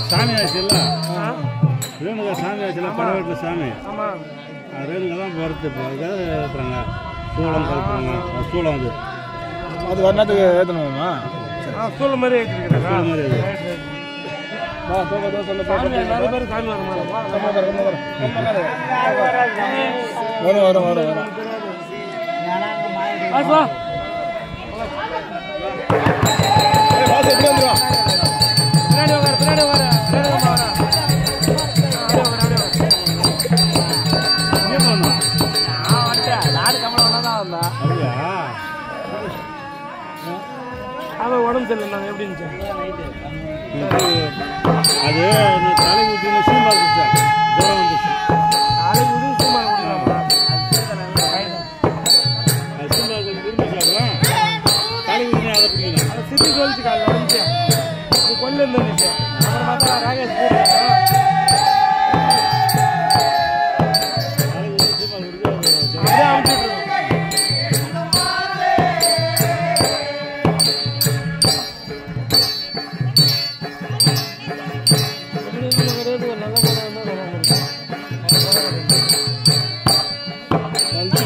சாமி ஆச்சுல்ல ரேணுகா சாமி ஆச்சுல படவெட்டு சாமி ரேணுகா தான் போகிறது இப்போ அதுக்காக ஏற்றுறாங்க சூளம் கலப்புறாங்க சூளம் அது வர்ணத்துக்கு ஏற்றணுமா சூளம் மாதிரி ஏற்றிருக்கிறேன் சூளம் மாதிரி வரும் அவன் உடம்பு தெரியல நாங்கள் எப்படி இருந்துச்சு அது தலை ஊற்றி சீம்பா குடிச்சா ஜுரம் வந்துச்சு தலை ஊற்றி சீம்பா குடிக்கலாம் அது சீம்பா விரும்பி சாப்பிடலாம் தலை ஊற்றி அதை குடிக்கலாம் அதை சித்தி சொல்லிச்சு காலையில் வந்துச்சு இது கொல்ல இருந்துச்சு அப்புறம் பார்த்தா ராகேஷ் போடுறாங்க தலை ஊற்றி சீம்பா குடிச்சு அப்படியே அமுச்சிட்டு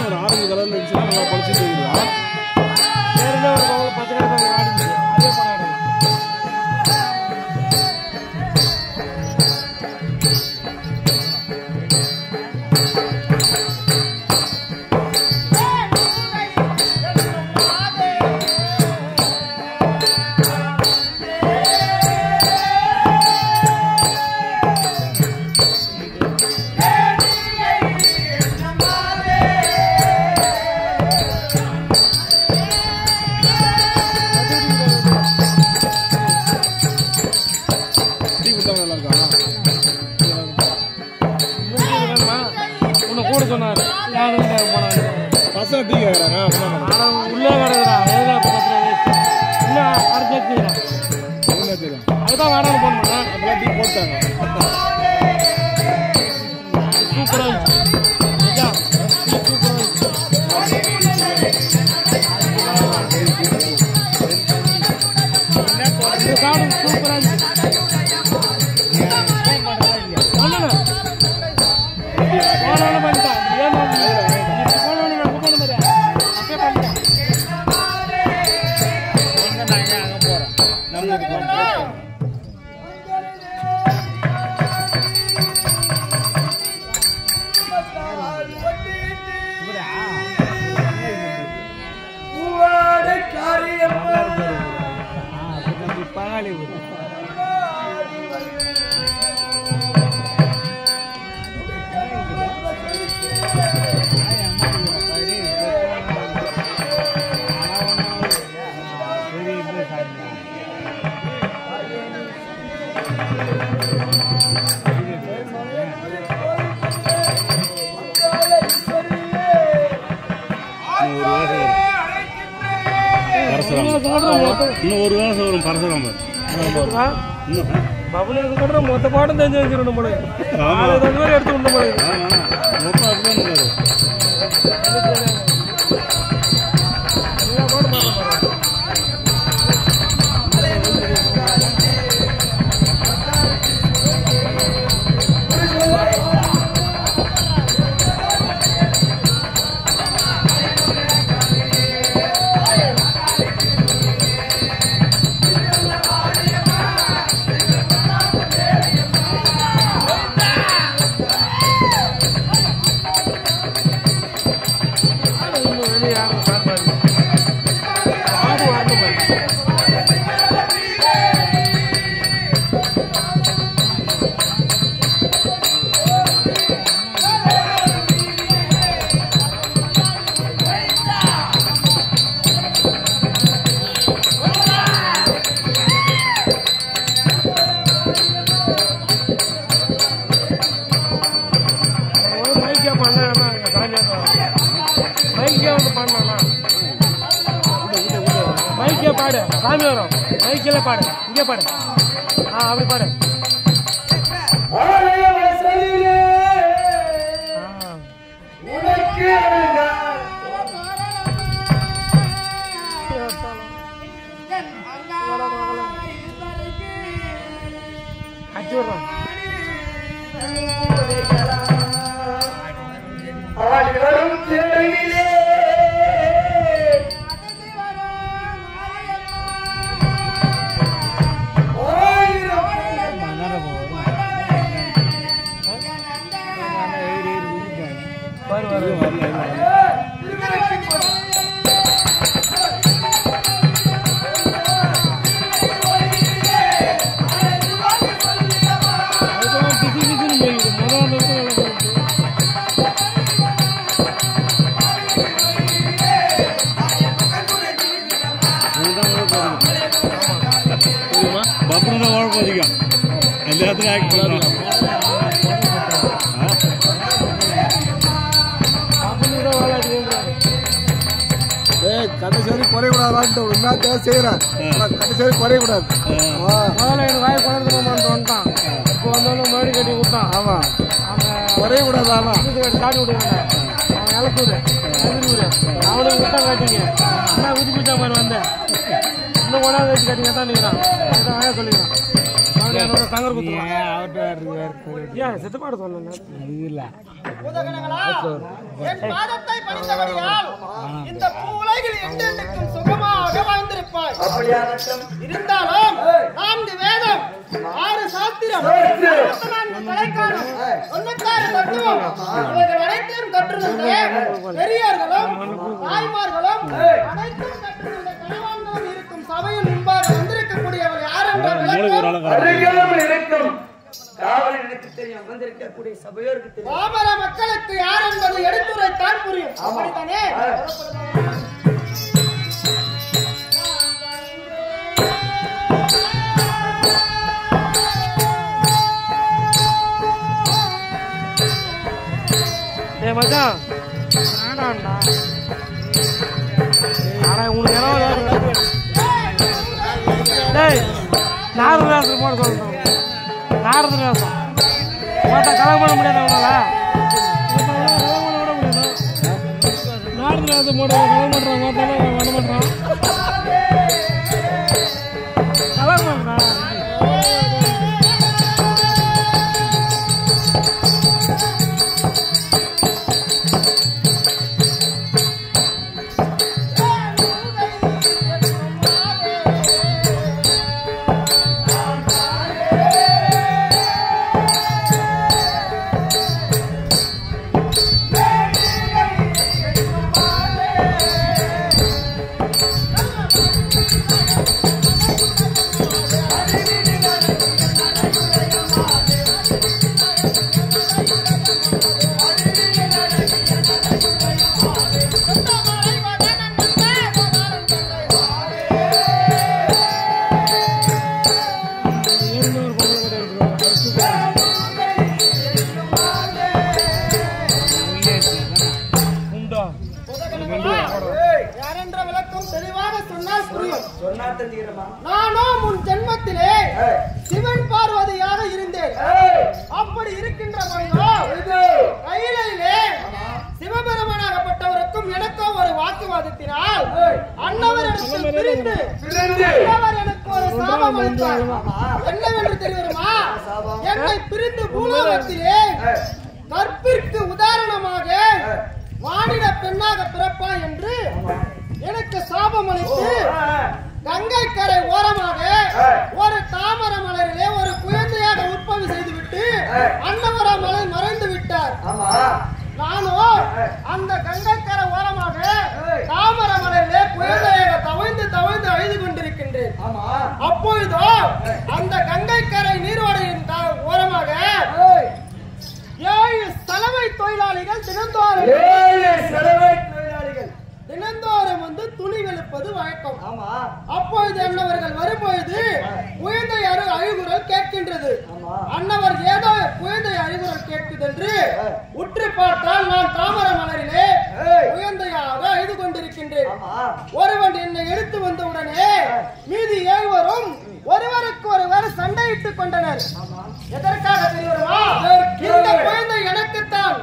ஒரு ஆரஞ்சு கலர்ல இருந்துச்சுன்னா நல்லா பழிச்சு தெரியுதா ஒரு பச்சை கலர் ஆடிச்சு அதே படம் கூட சொன்னார் பசங்க டீ கேட்குறாங்க உள்ளே கிடக்குறா எதில் இன்னும் அரைச்சி அதுதான் வேணாலும் போன் பண்ணேன் அப்பெல்லாம் டீ போட்டாங்க சூப்பராக இருந்துச்சு சூப்பராக இருந்துச்சு இன்னும் ஒரு வருஷம் வரும் பரசுராமர் பபுலுக்கு கூட மொத்த பாடம் தெரிஞ்சு வச்சிருக்கணும் நம்மளுக்கு எடுத்து விட மைக்கே பாடு சாமி வரும் மைக்கில பாடு இங்கே பாடு அப்படி பாடு உனக்கு கடைசி குறையக்கூடாது செய்யறேன் கடைசி குறையக்கூடாது வாய் குறைஞ்சிருமான்னு வந்துட்டான் இப்போ வந்தாலும் மாடி கட்டி விட்டான் ஆமா குறையக்கூடாது ஆனா காட்டி விட்டுருங்க அவன் இழப்பூர் அவனுக்கு விட்டா காட்டிங்க என்ன குதி குச்சா மாதிரி வந்தேன் இன்னும் கொண்டாந்து வச்சு கட்டிங்க தான் நிற்கிறான் அதுதான் வாயா சொல்லிக்கிறான் என்னோட சங்கர் குத்துறான் ஏன் செத்துப்பாடு சொன்னேன் இல்லை என் பாதத்தை பணிந்தபடியால் இந்த பூவுலகில் என்றென்றைக்கும் சுகமாக வாழ்ந்திருப்பாய். இருந்தாலும் 4 வேதம் 6 சாஸ்திரம் 24 கலைக்காலம் 96 தத்துவம் இவைகள் அனைத்தையும் கற்றிருந்த பெரியார்களும் தாய்மார்களும் அனைத்தும் கற்றிருந்த கணவான்களும் இருக்கும் சபையின் முன்பாக வந்திருக்கக்கூடியவர் யார் என்ற விளக்கம் காவல் எனக்கு தெரியும் வந்திருக்கக்கூடிய சபையோருக்கு தெரியும் பாமர மக்களுக்கு யார் என்பது எடுத்துரைத்தான் புரியும் அப்படித்தானே டேய் மச்சான் ஆடாண்டா ஆடா உனக்கு என்ன டேய் நாரத வேஷம் போட சொல்றேன் நாரத வேஷம் மொத்த கலகம் பண்ண முடியாது அவனால நாரத வேஷம் போட கலகம் பண்றான் மொத்தம் பண்ண மாட்டான் கலகம் பண்றான் நானும் உன் ஜென்மத்திலே சிவன் பார்வதியாக இருந்தேன். அப்படி இருக்கின்ற கையிலே சிவபெருமானாகப்பட்டவருக்கும் எனக்கும் ஒரு வாக்குவாதத்தினால் அன்னவர் எனக்கு ஒரு சாபம் அளித்தார். என்னவென்று தெரியுமா? என்னை பிரிந்து பூலோகத்திலே கற்பிற்கு உதாரணமாக வாணிட பெண்ணாக பிறப்பாய் என்று எனக்கு சாபம் அளித்து கங்கை கரை ஓரமாக ஒரு தாமர மலரிலே ஒரு குழந்தையாக உற்பத்தி செய்துவிட்டு அன்னவர மலை மறைந்து விட்டார். நானும் அந்த கங்கை கரை ஓரமாக தாமர மலரிலே குழந்தையாக தவழ்ந்து தவழ்ந்து அழுது கொண்டிருக்கின்றேன். அப்பொழுதோ அந்த கங்கை கரை நீர்வடையின் ஓரமாக 7 சலவை தொழிலாளிகள் தினந்தோறும் வந்து துணி வெளுப்பது வழக்கம். அப்பொழுது அன்னவர்கள் வரும்பொழுது குழந்தை அழுகுரல் கேட்கின்றது. அன்னவர் ஏதோ குழந்தை அழுகுரல் கேட்குதென்று உற்று பார்த்தால் நான் தாமர மலரிலே குழந்தையாக அழுது கொண்டிருக்கின்றேன். ஒருவன் என்னை எடுத்து வந்தவுடனே மீதி 7 ஒருவருக்கு ஒருவர் சண்டையிட்டுக் கொண்டனர். எதற்காக தெரியுமா? இந்த குழந்தை எனக்குத்தான்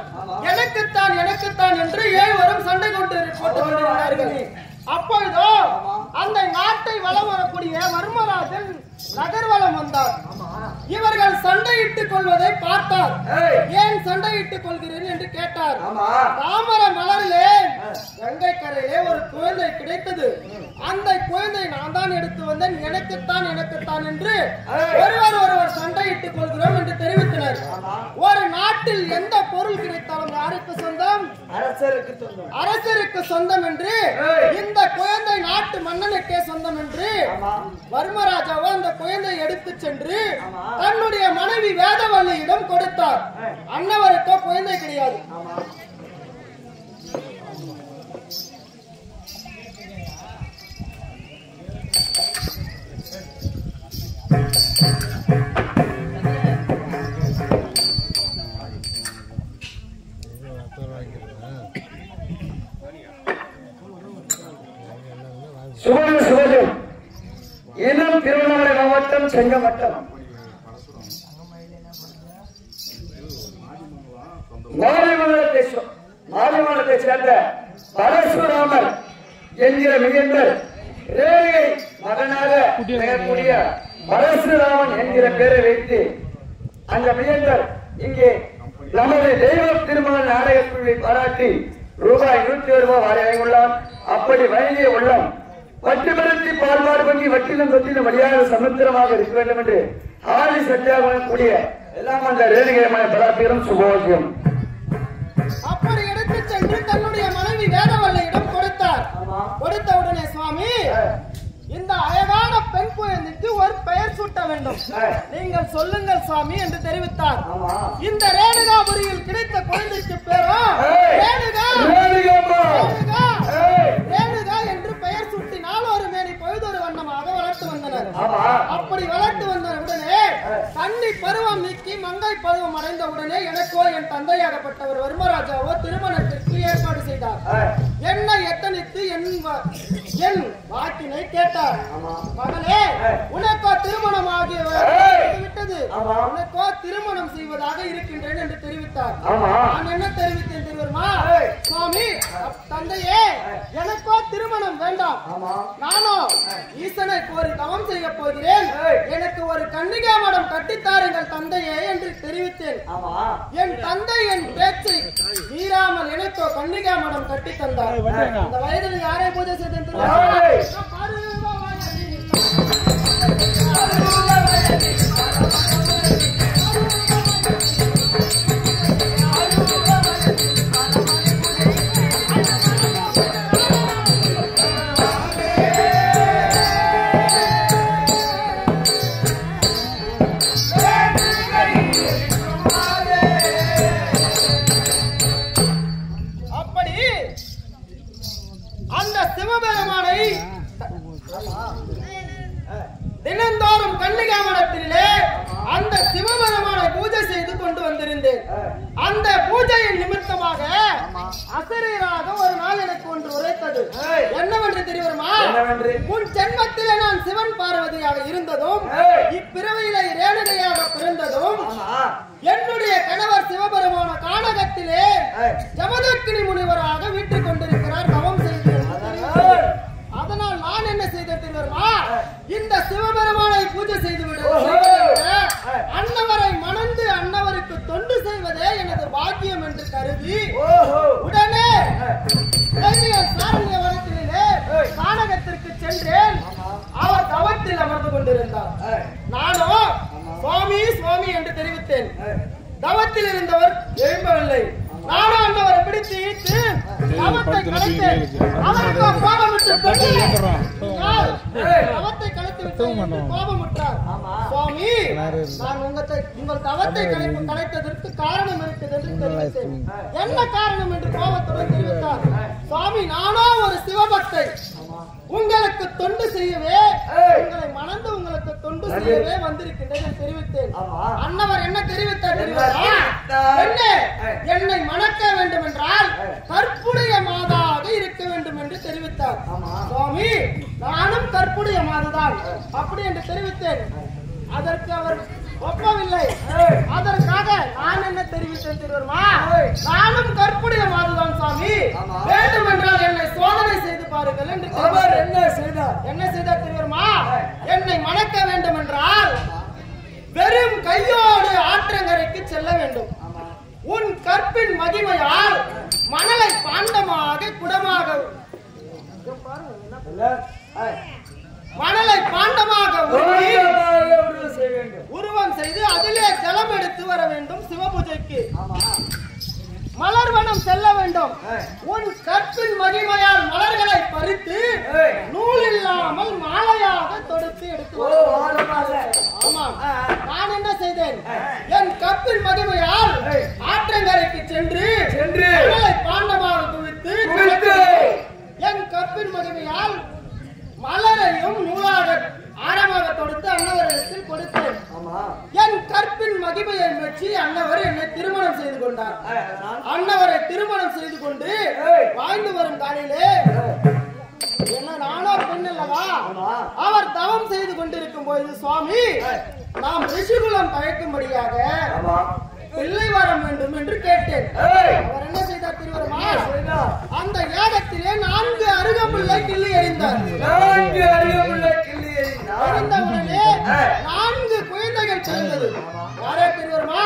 எனக்குத்தான் எனக்குத்தான் என்று 7 சண்டை போட்டுக் கொண்டிருந்தார்கள். அப்பொழுதோ அந்த நாட்டை வலம் இருக்கக்கூடிய வர்மராஜன் நகர்வலம் வந்தார். இவர்கள் சண்டையிட்டுக் கொள்வதை பார்த்தார். ஏன் சண்டையிட்டுக் கொள்கிறேன் என்று கேட்டார். தாமர மலரிலே கங்கை கரையிலே ஒரு குழந்தை கிடைத்தது. அந்த குழந்தை நான் தான் எடுத்து வந்தேன், எனக்குத்தான் என்று ஒருவர் சண்டையிட்டுக் கொள்கிறோம் என்று தெரிவித்தனர். ஒரு நாட்டில் எந்த பொருள் கிடைத்தாலும் யாருக்கு சொந்தம்? அரசருக்கு சொந்தம் என்று, இந்த குழந்தை நாட்டு மன்னனுக்கே சொந்தம் என்று வர்மராஜாவோ அந்த குழந்தை எடுத்து சென்று தன்னுடைய மனைவி வேதவல்லியிடம் கொடுத்தார். அன்னவருக்கோ குழந்தை கிடையாது. சுபம் இனம் திருவண்ணாமலை மாவட்டம் செங்கமட்டம் மாநிலத்தை சேர்ந்த பரசுராமர் என்கிற மிகந்தர் ரேகை மகனாக பெயர்க்கூடிய பரசுராமன் என்கிற பெயரை வைத்து அந்த மிகந்தர் இங்கே நமது தெய்வ திருமண நாடக குழுவை பாராட்டி ரூபாய் 101 வழங்கியுள்ளார். அப்படி வழங்கிய உள்ளம் வட்டிமரத்தை பால்பாடு பண்ணி வட்டிலும் தொட்டிலும் வழியாக சமுத்திரமாக இருக்க வேண்டும் என்று ஆதி சத்தியாக கூடிய எல்லாம் அந்த ரேணுகையமான பராத்திரம் சுபோக்கியம். அப்படி எடுத்து சென்று தன்னுடைய மனைவி வேதவல்லியிடம் கொடுத்தார். கொடுத்த உடனே சுவாமி, இந்த அழகான பெண் குழந்தைக்கு ஒரு பெயர் சூட்ட வேண்டும், நீங்கள் சொல்லுங்கள் சுவாமி என்று தெரிவித்தார். இந்த ரேணுகாபுரியில் கிடைத்த குழந்தைக்கு பேரும் ரேணுகா என்று பெயர் சூட்டினால் ஒரு மேனி பொழுதொரு வண்ணமாக வளர்த்து வந்தனர். அப்படி வளர்த்து வந்த உடனே கன்னி பருவம் நீக்கி மங்கை பருவம் அடைந்த உடனே எனக்கோ என் தந்தையாகப்பட்டவர் வர்மராஜாவோ திருமணத்திற்கு ஏற்பாடு செய்தார். என்னை எத்தனித்து என் வாக்கினை கேட்டார். மகனே, உனக்கோ திருமணம் விட்டது, உனக்கோ திருமணம் செய்வதாக இருக்கின்றேன் என்று தெரிவித்தார். நான் என்ன தெரிவித்தேன் தெரியுமா? சுவாமி, தந்தையே, எனக்கோ திருமணம் வேண்டாம், நானோ ஈசனை கோரி தவம் செய்ய போகிறேன், எனக்கு ஒரு கன்னிகா மடம் கட்டித்தாருங்கள் தந்தையே என்று தெரிவித்தேன். என் தந்தை என் பேச்சை மீறாமல் எனக்கோ கன்னிகா மடம் கட்டி தந்தார். அந்த வயதில் யாரை பூஜை செய்தேன் தினந்தோறும் கன்னிகா மடத்திலே அந்த சிவபெருமானை பூஜை செய்து கொண்டு வந்திருந்தேன். அந்த பூஜையின் நிமித்தமாக அசரீராக ஒரு நாள் எனக்கு ஒன்று உரைத்தது. என்னவென்று தெரியுமா? முன் ஜென்மத்திலே நான் சிவன் பார்வதியாக இருந்ததும் இப்பிறவியிலே ரேணுகையாக பிறந்ததும் என்னுடைய கணவர் சிவபெருமான கானகத்திலே ஜமதக்கினி முனிவராக வீட்டுக் கொண்டிருக்கிறார், தவம் செய்து. அதனால் நான் என்ன செய்தேன் தெரியுமா? இந்த சிவபெருமானை பூஜை செய்து விட அன்னவரை மணந்து அன்னவருக்கு தொண்டு செய்வதே எனது பாக்கியம் என்று கருதி உடனே சாரணிய வனத்திலே கானகத்திற்கு சென்றேன். அவர் தவத்தில் அமர்ந்து கொண்டிருந்தார். நானோ சுவாமி சுவாமி என்று தெரிவித்தேன். தவத்தில் இருந்தவர் எழும்பவில்லை. நானும் அன்னவரை பிடித்து ஈட்டு தவத்தை கலைத்தேன். அவருக்கு கோபமிட்டு தவத்தை கலைத்து விட்டு கோபமுற்றார். சுவாமி, நான் உங்கள் தவத்தை கலைத்ததற்கு காரணம் இருக்குது என்று தெரிவித்தேன். என்ன காரணம் என்று கோபத்துடன் தெரிவித்தார். சுவாமி, நானோ ஒரு சிவபக்தை, உங்களுக்கு தொண்டு செய்யவே, உங்களை மணந்து உங்களுக்கு தொண்டு செய்யவே வந்திருக்கின்றேன் தெரிவித்தேன். அன்னவர் என்ன தெரிவித்தார் தெரியுமா? என்னை மணக்க வேண்டும் என்றால் கற்புடைய மாதாக இருக்க வேண்டும் என்று தெரிவித்தார். சுவாமி, நானும் கற்புடைய மாதுதான் அப்படி என்று தெரிவித்தேன். அதற்கு அவர் ஒப்பவில்லை. அதற்காக நான் என்ன தெரிவித்தேன் தெரியுமா? நானும் கற்புடைய மாதுதான் சாமி, வேண்டும் என்றால் என்னை சோதனை செய்து பாருங்கள் என்று அவர் என்ன செய்தார் தெரியுமா? என்னை மணக்க வேண்டும் என்றால் வெறும் கையோடு ஆற்றங்கரைக்கு செல்ல வேண்டும். உன் கற்பின் மகிமையால் மணலை பாண்டமாக குடமாக உருவம் செய்து அதிலே ஜலம் எடுத்து வர வேண்டும். சிவபூஜைக்கு மலர்வனம் செல்ல வேண்டும். உன் கற்பின் மகிமையால் மலர்களை பறித்து நூல் இல்லாமல் மாலையாக தொடுத்து எடுத்து. ஆமாம், நான் என்ன செய்தேன்? என் கற்பின் மகிமையால் ஆற்றங்கரைக்கு சென்று மலரை பாண்டமாக குவித்து என் கற்பின் மகிமையால் மலரையும் நூலாக ஆழமாக தொடுத்து அன்னவரிடத்தில் கொடுத்தேன். என் கற்பின் மகிமையை மெச்சி அன்னவர் என்னை திருமணம் செய்து கொண்டார். அன்னவரை திருமணம் செய்து கொண்டு வாழ்ந்து வரும் காலையிலே என்ன நானோ பெண் அல்லவா, அவர் தவம் செய்து கொண்டிருக்கும் போது சுவாமி நாம் ரிஷிகுலம் தழைக்கும்படியாக பிள்ளை வர வேண்டும் என்று கேட்டேன். அவர் என்ன செய்தார் தெரியுமா? அந்த யாகத்திலே 4 அருகம்புல்லை கிள்ளி எறிந்தார். எறிந்தவுடனே 4 குழந்தைகள் பிறந்தது. யாரே தெரியுமா?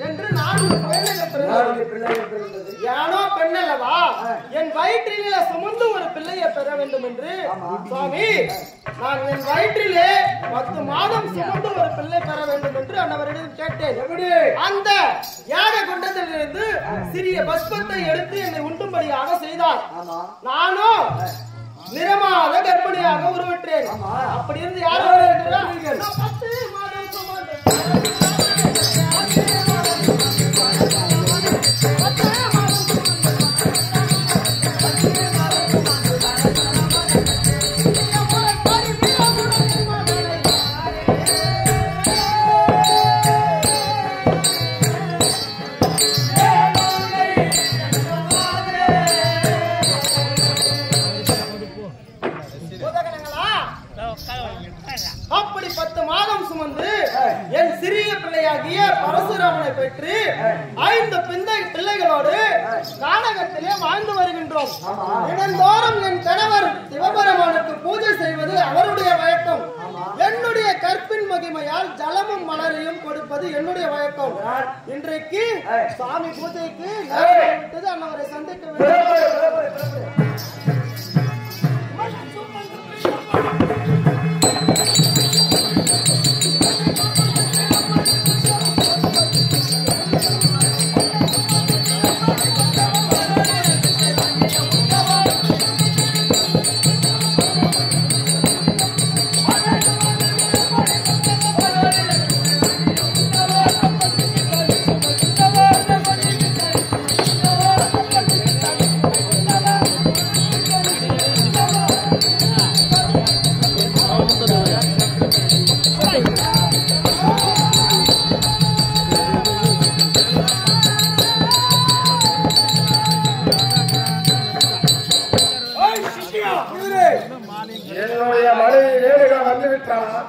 என்று 4 குழந்தைகள் பிறந்தது. யானோ பெண்ணல்லவா, என் வயிற்றிலே சுமந்து ஒரு பிள்ளையை பெற வேண்டும் என்று சுவாமி நான் என் வயிற்றிலே 10 மாதம் சுமந்து ஒரு பிள்ளை பெற வேண்டும் என்று அன்னவரிடம் கேட்டேன். அந்த யாக குண்டத்திலிருந்து சிறிய பஸ்பத்தை எடுத்து என்னை உண்டும்படியாக செய்தார். நானும் நிறமாத கர்ப்பிணியாக உருவிட்டேன். அப்படி இருந்து யாரும் 10 மாதம் சுமந்து அப்படி 10 மாதம் சுமந்து என் சிறிய பிள்ளையாகிய பரசுராமனை பெற்று 5 பிள்ளைகளோடு கானகத்திலே வாழ்ந்து வருகின்றோம். தினந்தோறும் என் கணவர் சிவபெருமானுக்கு பூஜை செய்வது அவருடைய வழக்கம். என்னுடைய கற்பின் மகிமையால் ஜலமும் மலரையும் கொடுப்பது என்னுடைய வழக்கம். இன்றைக்கு சாமி பூஜைக்கு அன்னவரை சந்திக்க வேண்டும். என்னுடைய மனைவி ரேணுகா வந்துவிட்டாளா?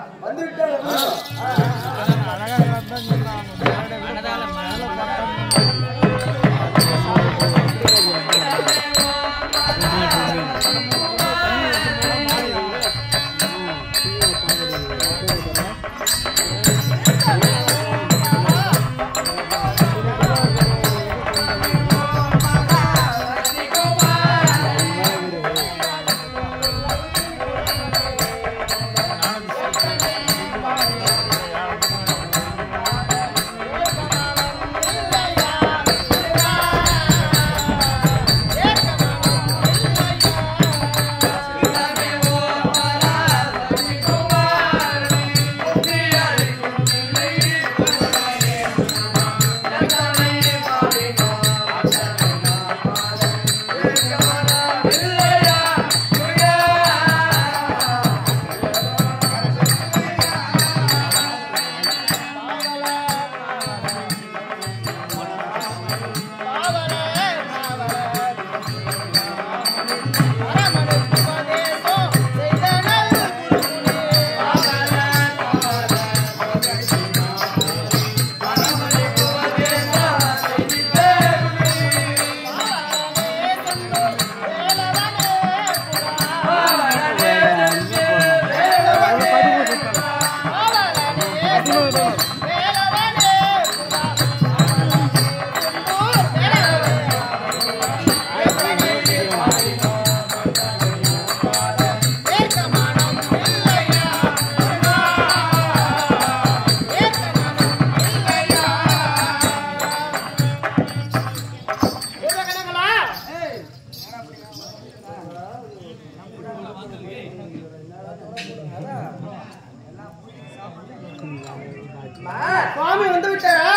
சுவாமி வந்து விட்டாரா?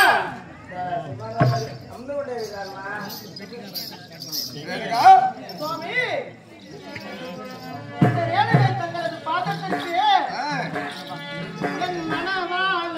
சுவாமி இந்த ரேணுகை தங்களது பாதத்திற்கு என் மனவாள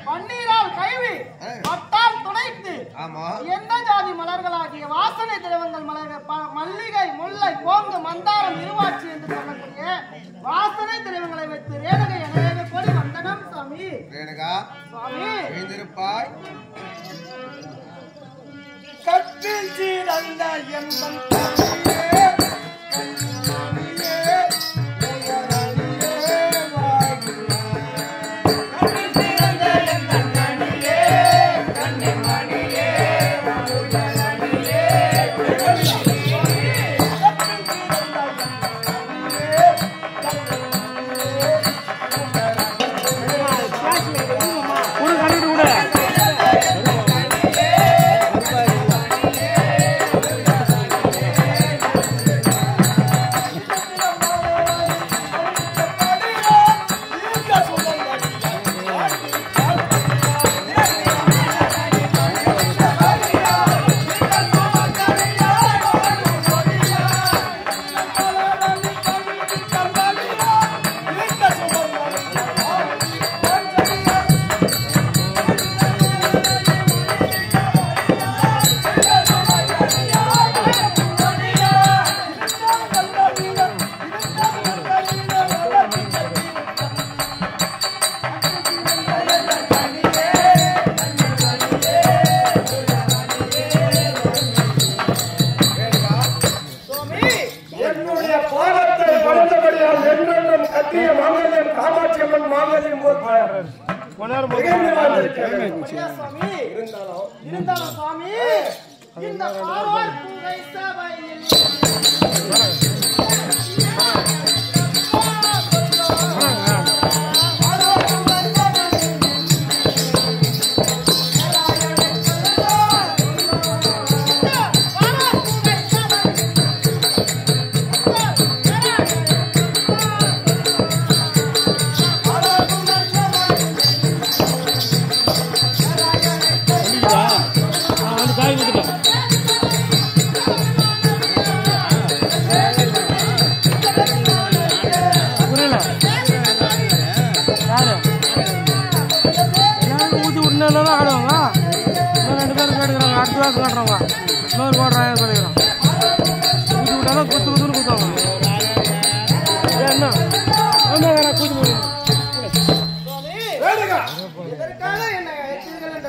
பன்னீரால் கைவி பட்டால் துடைத்து எந்த ஜாதி மலர்களாகிய வாசனை திரவங்கள் மல்லிகை முல்லை கோங்கு மந்தாரம் இருவாட்சி என்று சொல்லக்கூடிய வாசனை திரவங்களை வைத்து ரேணுகை அநேக கோடி வந்தனம் சுவாமி. சுவாமி கட்டில் சீரந்த எந்தன் இருந்தாலும் சுவாமி இந்த பாவார் பூவை சபையில்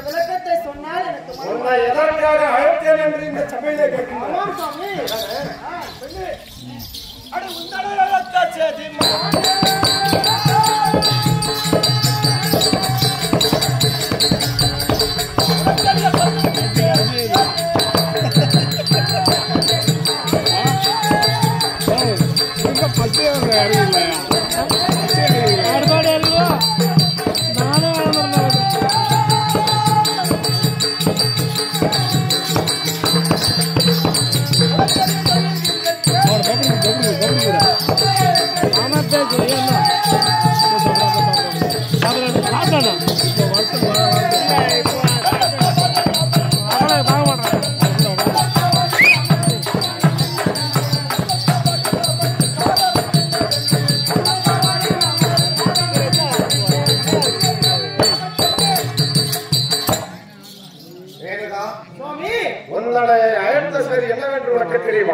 விளக்கத்தை சொன்னால் எதற்காக அழைத்தேன் என்று இந்த சபையிலே கேட்கிறோம் சுவாமி.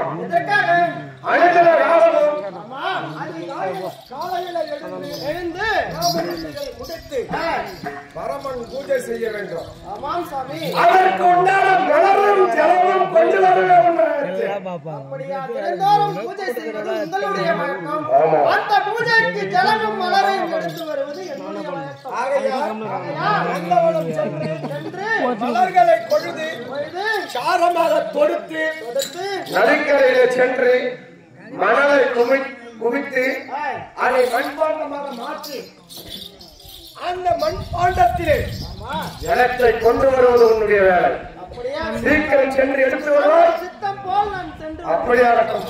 தெரியுமா? எதற்காக? அனைத்து காலமும் ஆமா, காலையில எழுந்து முடித்து பரமன் பூஜை செய்ய வேண்டும். ஆமாம் சாமி. அதற்கு உண்டான மலரும் ஜலமும் கொண்டு வர வேண்டும். அப்படியா? தினந்தோறும் பூஜை செய்வது உங்களுடைய வழக்கம். அந்த பூஜைக்கு ஜலமும் மலரையும் எடுத்து வருவது என்னுடைய வழக்கம். நந்தவனம் சென்று மலர்களை கொழுது சாரமாக தொடுத்து நதிக்கரையில சென்று மணலை குவித்து அதை மண்பாண்டமாக மாற்றி அந்த மண்பாண்டத்திலே ஜலத்தை கொண்டு வருவது உன்னுடைய வேலை. அப்படியா? சீக்கிரம் சென்று எடுத்து வருவார். சித்தம் போல் நான் சென்று அப்படியா இருக்கும்.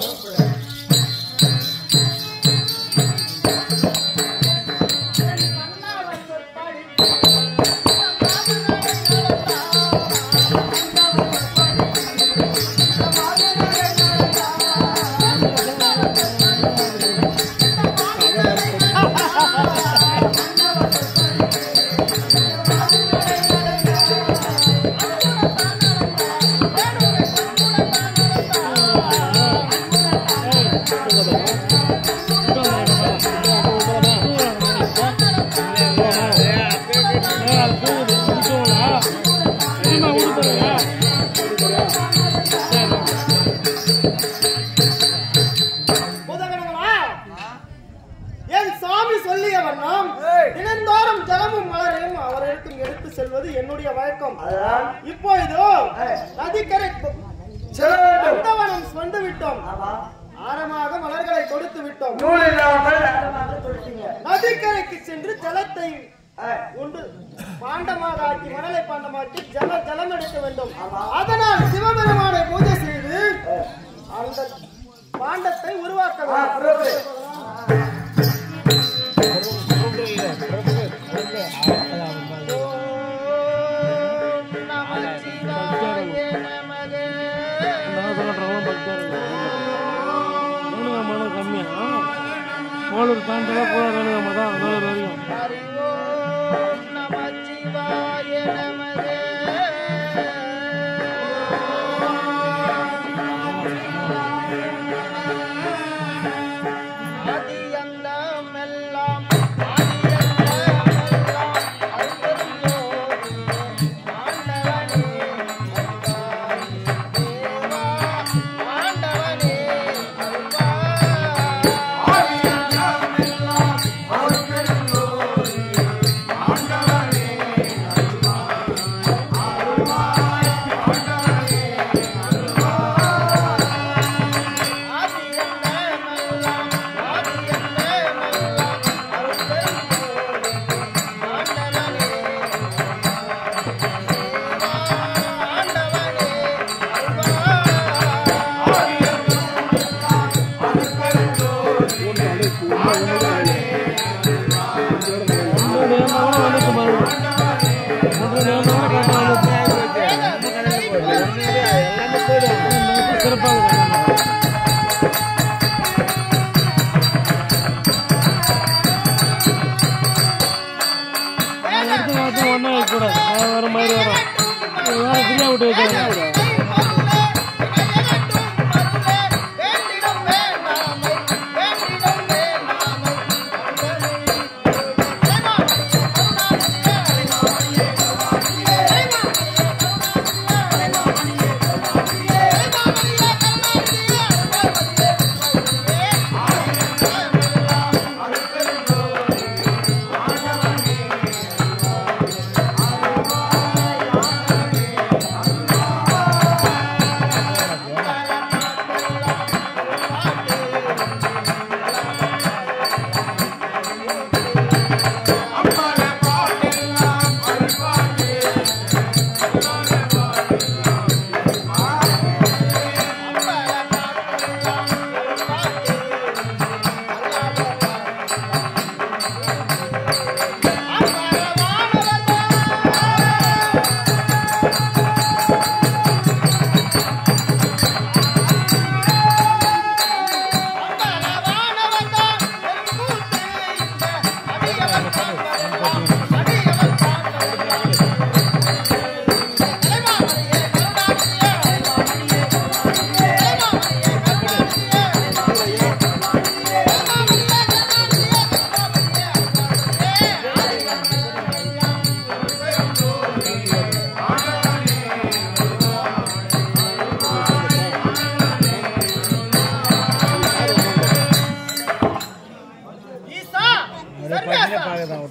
என் சாமி சொல்லிய வண்ணம் தினந்தோறும் ஜலமும் மலரையும் அவர்களுக்கும் எடுத்து செல்வது என்னுடைய வழக்கம். இப்போது நதிக்கரை நந்தவனம் வந்து விட்டோம். ஆரமாக மலர்களை கொடுத்து விட்டோம். நதிக்கரைக்கு சென்று ஜலத்தை உண்டு பாண்டமாக ஆக்கி மணலை பாண்டமாக்கி ஜலம் எடுக்க வேண்டும். அதனால் சிவபெருமானை பூஜை செய்து அந்த பாண்டத்தை உருவாக்க வேண்டும். ஒரு தாண்டல கூட நம்ம தான் வரையும்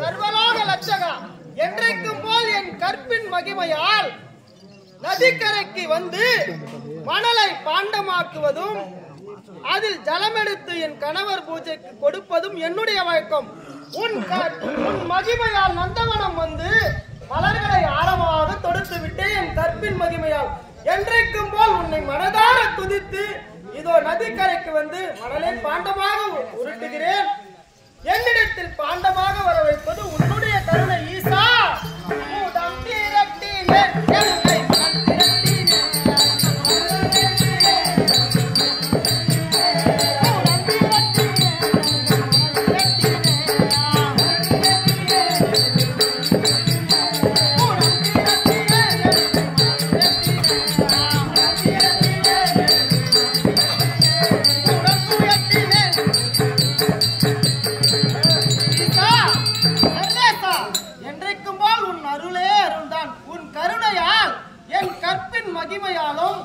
சர்வலோக லட்சகா என்றைக்கும் போல் என் கற்பின் மகிமையால் நதிக்கரைக்கு வந்து மணலை பாண்டமாக்குவதும் அதில் ஜலமெடுத்து என் கணவர் பூஜைக்கு கொடுப்பதும் என்னுடைய வழக்கம். உன் மகிமையால் நந்தவனம் வந்து மலர்களை ஆழமாக தொடுத்து விட்டு என் கற்பின் மகிமையால் என்றைக்கும் போல் உன்னை மனதார துதித்து இதோ நதிக்கரைக்கு வந்து மணலை பாண்டமாக உருட்டுகிறேன். என்னிடத்தில் பாண்டமாக வர வைப்பது உன்னுடைய கருணை ஈசா. மகிமையாலும்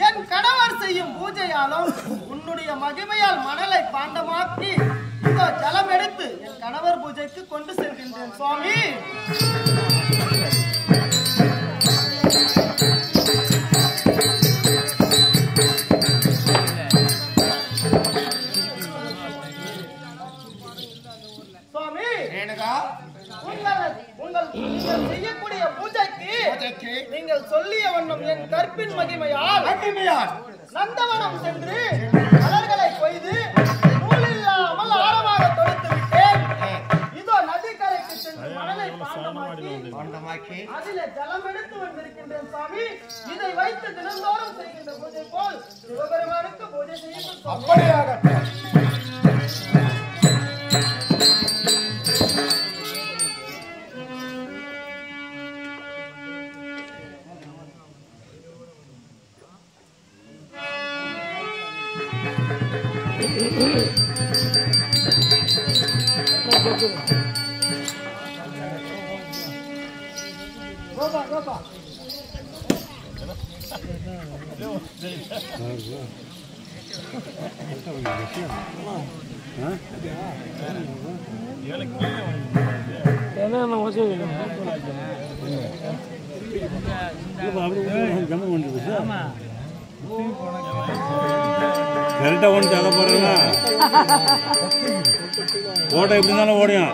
என் கணவர் செய்யும் பூஜையாலும் உன்னுடைய மகிமையால் மணலை பாண்டமாக்கி இதோ ஜலம் எடுத்து என் கணவர் பூஜைக்கு கொண்டு செல்கின்றேன் சுவாமி. சுவாமி நீங்கள் செய்யக்கூடிய பூஜைக்கு நீங்கள் சொல்லிய வண்ணம் என் கற்பின் மகிமையால் நந்தவனம் சென்று மலர்களை கொய்து நூலில்லாமல் ஆழமாக தொடுத்து விட்டேன். இதோ நதிக்கரைக்கு சென்று மணலை பாண்டமாக்கி அதிலே ஜலம் எடுத்து வந்திருக்கின்றேன் சுவாமி. இதை வைத்து தினந்தோறும் செய்கின்ற பூஜை போல் சிவபெருமானுக்கு பூஜை செய்யும். அப்படியாகட்டும். கரெக்டா ஒன்று தலை போறேன்னா ஓட எப்படி இருந்தாலும் ஓடியும்.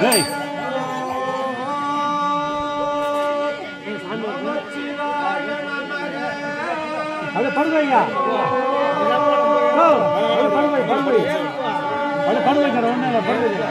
Hey! அட படுவைங்க அட படுவை அட படுவைங்க ஒண்ணே படுவைங்க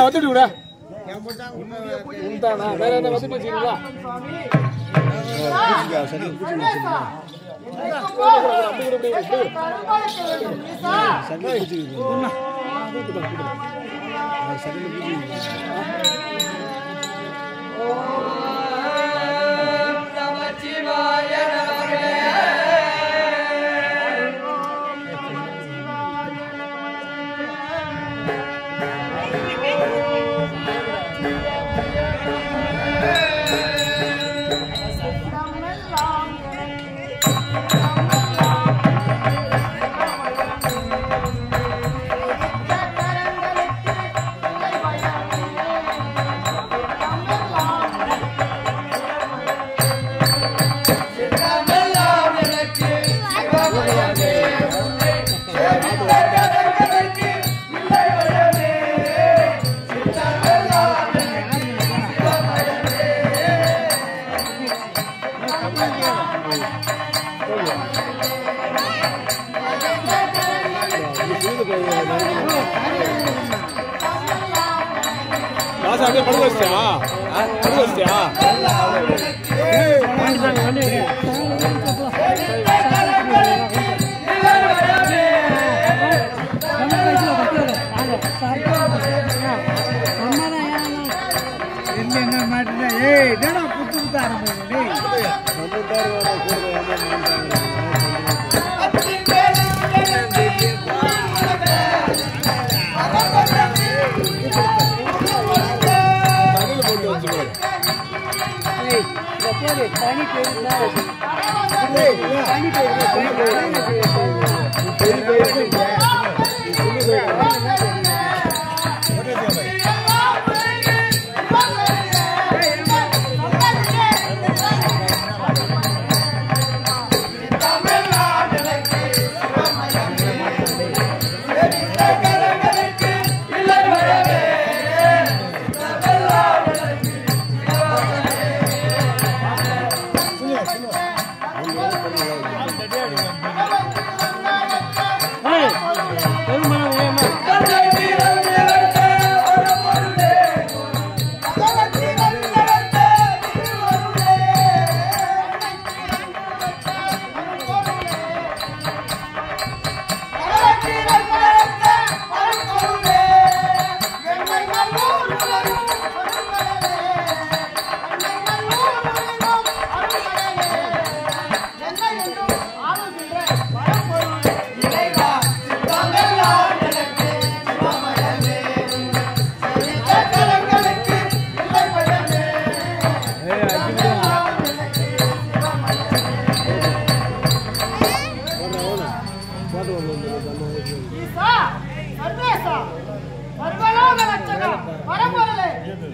வத்துட்டு விட வேற என்ன வத்துட்டு வச்சுக்கீங்களா அப்படியே படுக்க வச்சியா படுக்க வச்சியா என்ன மாட்டேன் ஏய் என்னடா புத்து புத்து ஆரம்பிச்சு தனி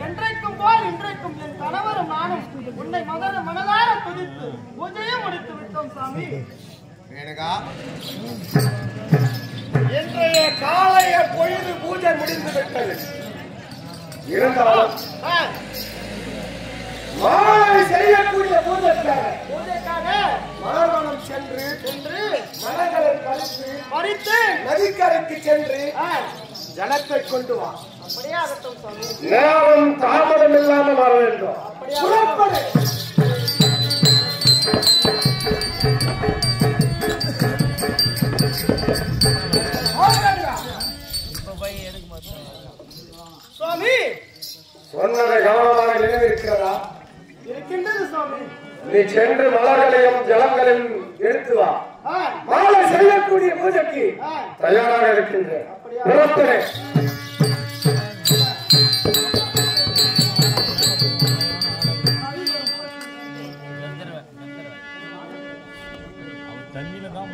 என்றைக்கும் போல் இன்றைக்கும் என் கணவரும் நானும் உன்னை மனதார துதித்து பூஜையை முடித்து விட்டோம் சாமி. இன்றைய காலைய பொழுது பூஜை முடிந்து விட்டது. இருந்தாலும் மாலை செய்யக்கூடிய பூஜைக்காக மலர்வனம் சென்று மலர்களை பறித்து நதிக்கரைக்கு சென்று ஜலத்தை கொண்டு வா. அப்படியாகட்டும் சாமி. நேரம் தாமதம் இல்லாமல் வர வேண்டும். புறப்படு. சுவாமி சொன்னதை கவனமாக நினைவிருக்கிறதா? இருக்கின்றது சுவாமி. நீ சென்று மலர்களையும் ஜலங்களையும் எடுத்து வா. மாலை செய்யக்கூடிய பூஜைக்கு தயாராக இருக்கின்றேன். புறப்படு. தண்ணியில தான்